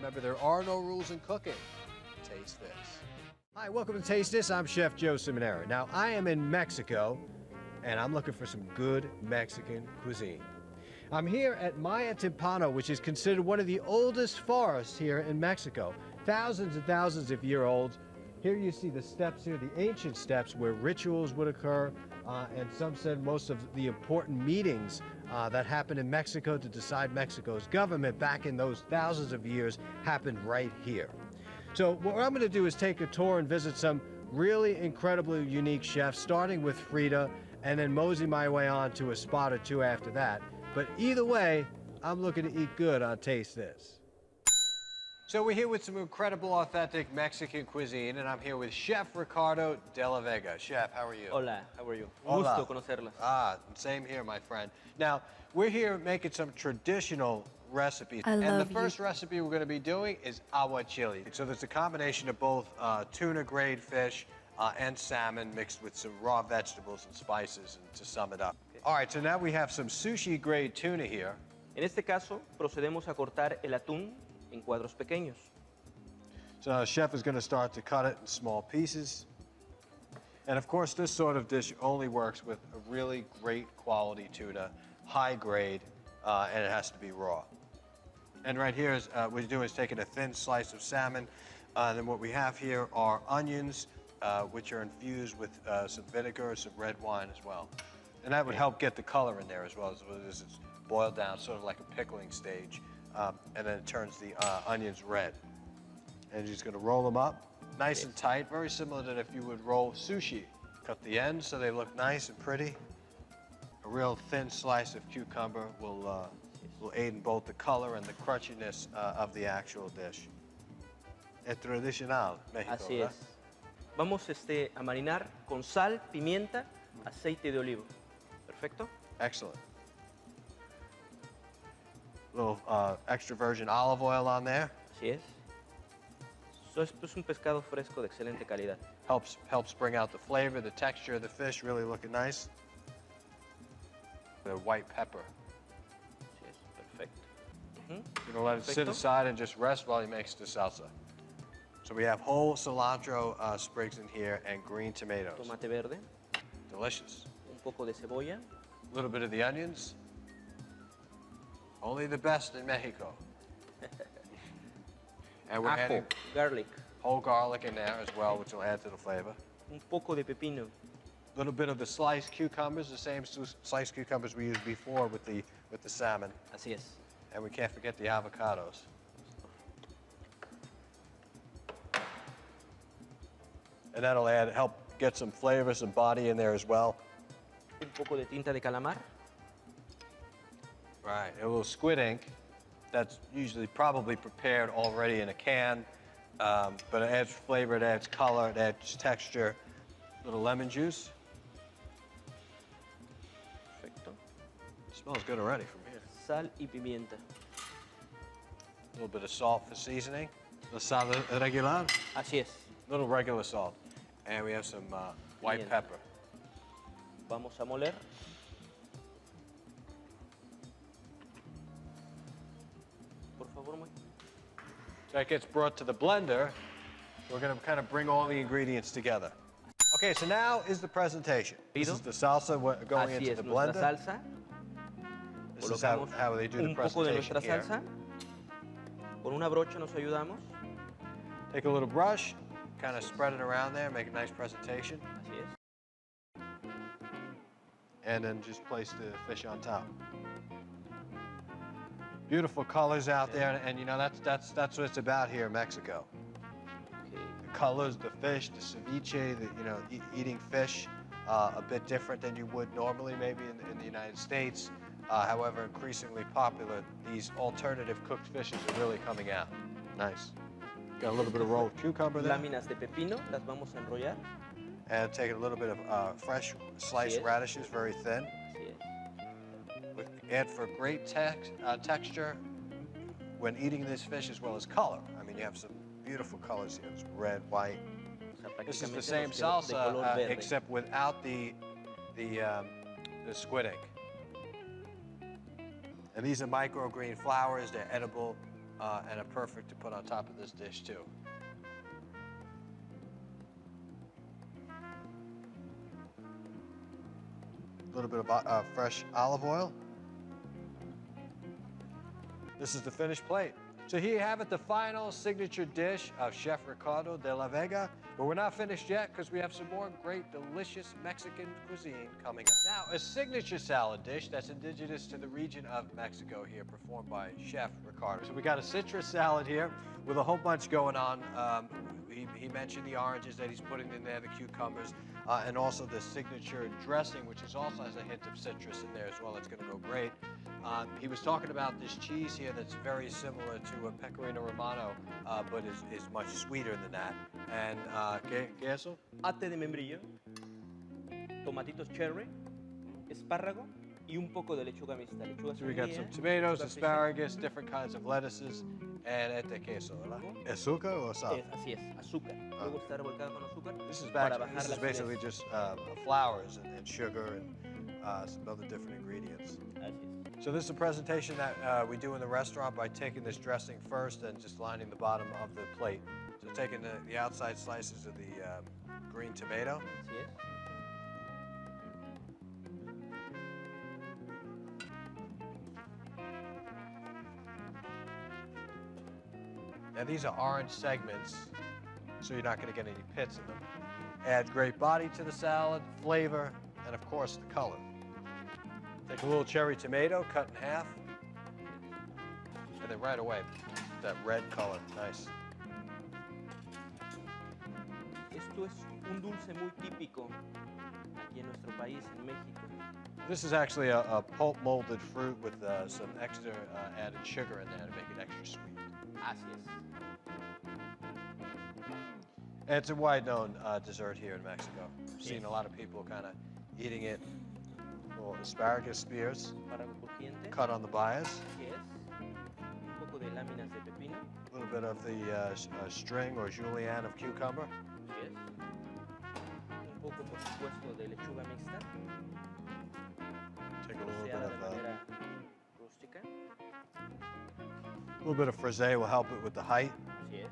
Remember, there are no rules in cooking. Taste this. Hi, welcome to Taste This. I'm Chef Joe Ciminera. Now, I am in Mexico, and I'm looking for some good Mexican cuisine. I'm here at Maya Timpano, which is considered one of the oldest forests here in Mexico. Thousands and thousands of years old. Here you see the steps here, the ancient steps where rituals would occur, and some said most of the important meetings that happened in Mexico to decide Mexico's government back in those thousands of years happened right here. So what I'm going to do is take a tour and visit some really incredibly unique chefs, starting with Frida, and then mosey my way on to a spot or two after that. But either way, I'm looking to eat good on Taste This. So we're here with some incredible, authentic Mexican cuisine, and I'm here with Chef Riccardo de la Vega. Chef, how are you? Hola, how are you? Hola. Gusto conocerlas. Same here, my friend. Now, we're here making some traditional recipes. I and the love first recipe we're going to be doing is aguachile. So there's a combination of both tuna-grade fish and salmon mixed with some raw vegetables and spices, and to sum it up. Okay. All right, so now we have some sushi-grade tuna here. En este caso, procedemos a cortar el atún en cuadros pequeños. So now the chef is going to start to cut it in small pieces. And of course, this sort of dish only works with a really great quality tuna, high grade, and it has to be raw. And right here, is, what we're doing is taking a thin slice of salmon. Then what we have here are onions, which are infused with some vinegar, some red wine as well. And that would help get the color in there as well, as it's boiled down, sort of like a pickling stage. And then it turns the onions red. And you're just gonna roll them up, nice and tight, very similar to if you would roll sushi. Cut the ends so they look nice and pretty. A real thin slice of cucumber will aid in both the color and the crunchiness of the actual dish. Es tradicional, México, Así ¿verdad? es. Vamos a marinar con sal, pimienta, aceite de olivo. Perfecto. Excellent. Little extra virgin olive oil on there. Así es. Esto es un pescado fresco de excelente calidad. Helps bring out the flavor, the texture of the fish, really looking nice. The white pepper. Así es, perfecto. You're gonna let it sit aside and just rest while he makes the salsa. So we have whole cilantro sprigs in here and green tomatoes. Tomate verde, Delicious. un poco de cebolla, A little bit of the onions. Only the best in Mexico. And we're ajo, adding garlic, whole garlic in there as well, which will add to the flavor. un poco de pepino, A little bit of the sliced cucumbers, the same sliced cucumbers we used before with the salmon. así es. And we can't forget the avocados. And that'll help get some flavor, some body in there as well. Un poco de tinta de calamar, Right, a little squid ink that's usually probably prepared already in a can, but it adds flavor, it adds color, it adds texture. A little lemon juice. perfecto. Smells good already from here. Sal y pimienta. A little bit of salt for seasoning. The sal regular, Así es. little regular salt. And we have some white Pimienta. pepper. Vamos a moler. Por favor, Mike. So that gets brought to the blender. We're gonna kind of bring all the ingredients together. Okay, so now is the presentation. This is the salsa going Así into es, the nuestra blender. salsa. This is Colocamos how they do the un poco de presentation nuestra here. salsa. Con una brocha nos ayudamos. Take a little brush, kind of spread it around there, make a nice presentation, Así es. and then just place the fish on top. Beautiful colors out there, and you know that's what it's about here in Mexico. Okay. The colors, the fish, the ceviche, eating fish a bit different than you would normally maybe in the United States. However, increasingly popular, these alternative cooked fishes are really coming out. Nice. Got a little bit of rolled cucumber there. Láminas de pepino, las vamos a enrollar. And taking a little bit of fresh sliced Así es. radishes, very thin. Así es. Would add for great texture when eating this fish as well as color. I mean, you have some beautiful colors here. It's red, white. O sea, This is the prácticamente same nos quedó de color salsa, verde. except without the squid ink. And these are microgreen flowers. They're edible. and are perfect to put on top of this dish too. A little bit of fresh olive oil. This is the finished plate. So here you have it, the final signature dish of Chef Riccardo de la Vega. But we're not finished yet because we have some more great, delicious Mexican cuisine coming up. Now, a signature salad dish that's indigenous to the region of Mexico here, performed by Chef Riccardo. So we got a citrus salad here with a whole bunch going on. He mentioned the oranges that he's putting in there, the cucumbers, and also the signature dressing, which also has a hint of citrus in there as well. It's going to go great. He was talking about this cheese here that's very similar to a pecorino romano, but is much sweeter than that. And queso? Ate de membrillo, tomatitos cherry, espárrago y un poco de lechuga mixta. Lechuga So we got some tomatoes, asparagus, different kinds of lettuces, and este queso, ¿verdad? ¿Azúcar o sal? Así es, azúcar. Luego está revolcada con azúcar. This is, para bajar this la is basically acidez. just flours and sugar and some other different ingredients. Así es. So this is a presentation that we do in the restaurant by taking this dressing first and just lining the bottom of the plate. So taking the outside slices of the green tomato. Así es. Now these are orange segments, so you're not going to get any pits in them. Add great body to the salad, flavor, and of course the color. Take a little cherry tomato, cut in half, and then right away, that red color, nice. Esto es un dulce muy típico aquí en nuestro país, en México. This is actually a pulp molded fruit with some extra added sugar in there to make it extra sweet. Así es. And it's a wide-known dessert here in Mexico. I've seen a lot of people kind of eating it. Little asparagus spears, Espárrago crujiente. cut on the bias. Así es. Un poco de láminas de pepino. A little bit of the string or julienne of cucumber. Así es. Un poco, por supuesto, de lechuga mixta. Take a little bit Troceada de of manera rústica. a little bit of frisée will help it with the height. Así es.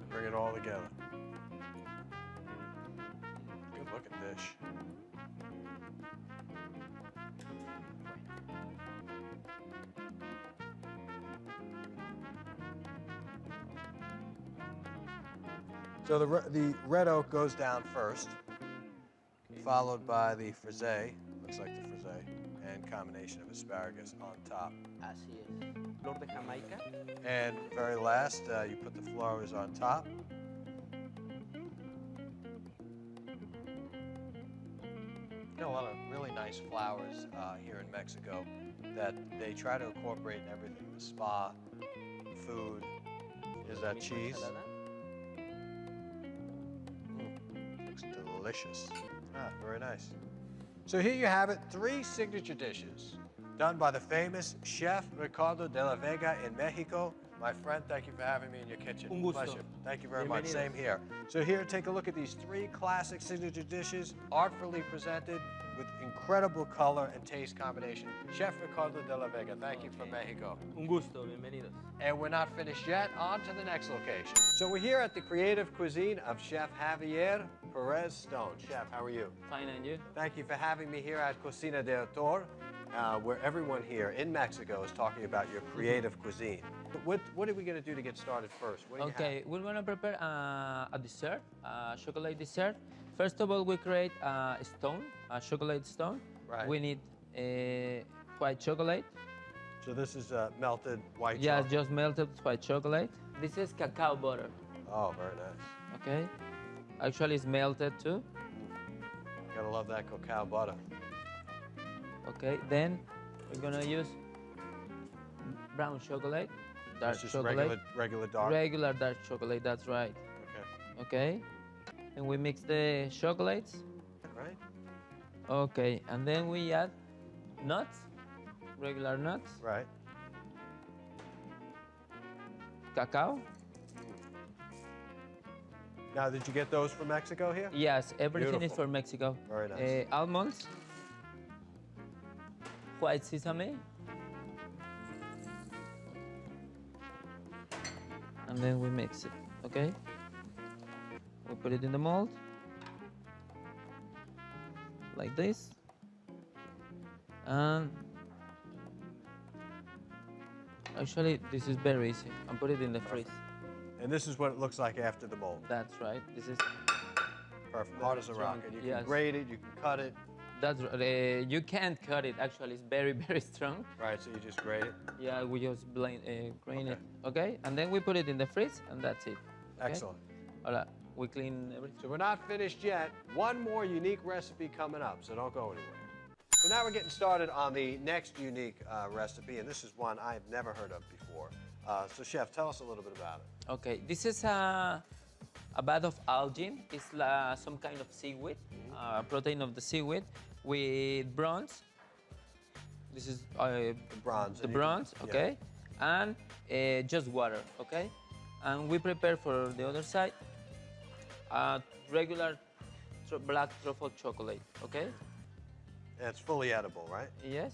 Bring it all together. Good looking dish. So the red oak goes down first, followed by the frisée, looks like the frisée, and combination of asparagus on top. Así es. Flor de Jamaica. And very last, you put the flowers on top. You know, a lot of really nice flowers here in Mexico that they try to incorporate in everything. The spa, food, is that cheese? Ensalada. Looks delicious. Ah, very nice. So here you have it, 3 signature dishes done by the famous Chef Riccardo de la Vega in Mexico. My friend, thank you for having me in your kitchen. Un gusto. Pleasure. Thank you very much. Bienvenidos. Same here. So here, take a look at these 3 classic signature dishes, artfully presented with incredible color and taste combination. Chef Riccardo de la Vega, thank you from Mexico. Un gusto, bienvenidos. And we're not finished yet. On to the next location. So we're here at the creative cuisine of Chef Javier Perez Stone. Chef, how are you? Fine, and you? Thank you for having me here at Cocina del Autor, where everyone here in Mexico is talking about your creative cuisine. What are we going to do to get started first? What do you Okay, we're gonna prepare a dessert, a chocolate dessert. First of all, we create a stone, a chocolate stone. Right. We need white chocolate. have? So this is melted white Yeah, chocolate. just melted white chocolate. This is cacao butter. Oh, very nice. Okay. Actually, it's melted too. Gotta love that cacao butter. Okay. Then we're gonna use brown chocolate, dark It's just chocolate, regular dark. regular dark chocolate. That's right. Okay. Okay. And we mix the chocolates. Right. Okay, and then we add nuts, regular nuts, Right. cacao. Now, did you get those from Mexico here? Yes, everything is Beautiful. for Mexico. Very nice. Almonds, white sesame, and then we mix it. Okay. We put it in the mold like this, and actually this is very easy. And put it in the freeze. And this is what it looks like after the mold. That's right. This is Perfect. Hard as a rock. And you can Yes. grate it, you can cut it. that's you can't cut it. Actually, it's very very strong. Right, so you just grate it. Yeah, we just grain Okay. it. Okay, and then we put it in the freeze, and that's it. Okay? Excellent. Alright, we clean everything. So we're not finished yet. One more unique recipe coming up, so don't go anywhere. So now we're getting started on the next unique recipe, and this is one I've never heard of before. So Chef, tell us a little bit about it. Okay, this is a bath of algae. It's some kind of seaweed, protein of the seaweed with bronze. This is bronze. the bronze, okay, and just water, okay. And we prepare for the other side regular black truffle chocolate, okay. And it's fully edible, right? Yes.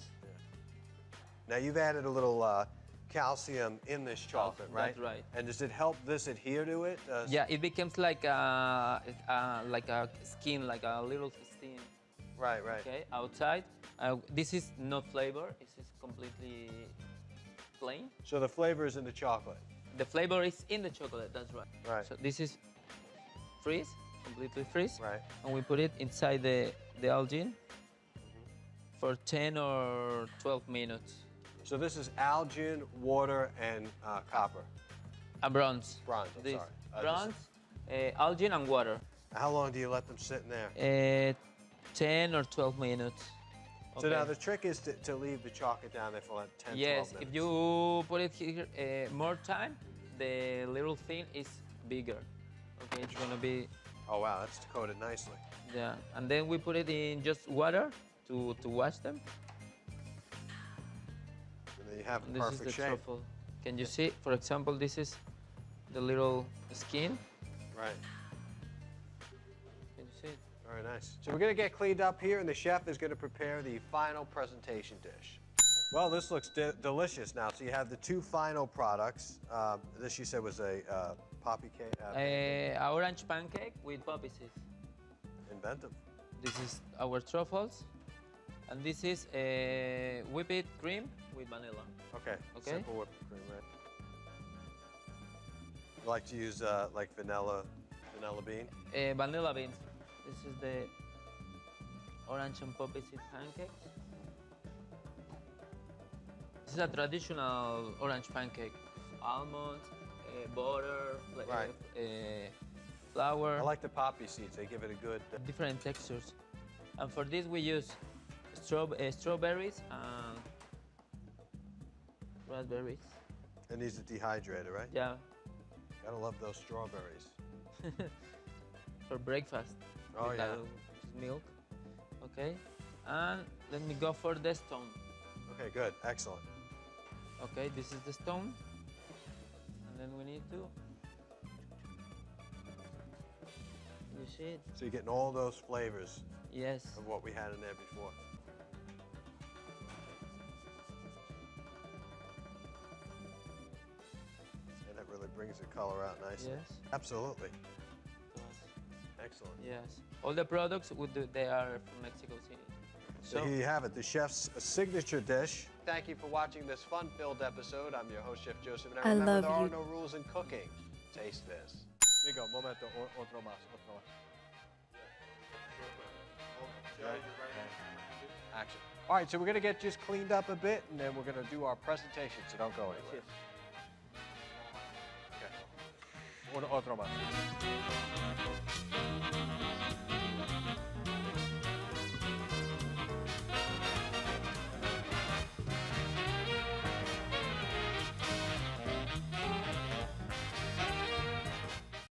Now you've added a little calcium in this chocolate, right? That's right. And does it help this adhere to it? Yeah, it becomes like a skin, like a little skin. Right, right. Okay, outside. This is no flavor. This is completely plain. So the flavor is in the chocolate. The flavor is in the chocolate. That's right. Right. So this is freeze, completely freeze. Right. And we put it inside the algae for 10 or 12 minutes. So this is algae, water, and copper. Bronze. Bronze, I'm This sorry. bronze, algae, and water. How long do you let them sit in there? 10 or 12 minutes. So Okay. now the trick is to leave the chocolate down there for like 10, 12 Yes, minutes. if you put it here more time, the little thing is bigger. Okay, it's gonna be, Oh wow, that's coated nicely. yeah. And then we put it in just water to wash them. And then you have a And this is perfect the shape. truffle. Can you see? For example, this is the little skin. Right. Can you see it? Very nice. So we're gonna get cleaned up here, and the chef is gonna prepare the final presentation dish. Well, this looks delicious now. So you have the two final products. This you said was a poppy cake. A orange pancake with poppy seeds. Inventive. This is our truffles. And this is whipped cream with vanilla. Okay. Okay. Simple whipped cream, right? You like to use like vanilla bean? Vanilla beans. This is the orange and poppy seed pancake. This is a traditional orange pancake. Almonds, butter, Right. flour, I like the poppy seeds. They give it a good. different textures. And for this we use strawberries and raspberries. And these are dehydrated, right? Yeah, Gotta love those strawberries. for breakfast. Oh, with yeah. Milk. Okay. And let me go for the stone. Okay, good. Excellent. Okay, this is the stone. And then we need to. You see it? So you're getting all those flavors Yes. of what we had in there before. And that really brings the color out nicely. Yes. Absolutely. Yes. Excellent. Yes. All the products they are from Mexico City. So here you have it, the chef's signature dish. Thank you for watching this fun-filled episode. I'm your host, Chef Joseph. And I remember, love there are you. no rules in cooking. Taste this. Nico, momento, otro más, otro más. Action. All right, so we're gonna get just cleaned up a bit, and then we're gonna do our presentation, so don't go anywhere. Okay. Otro más.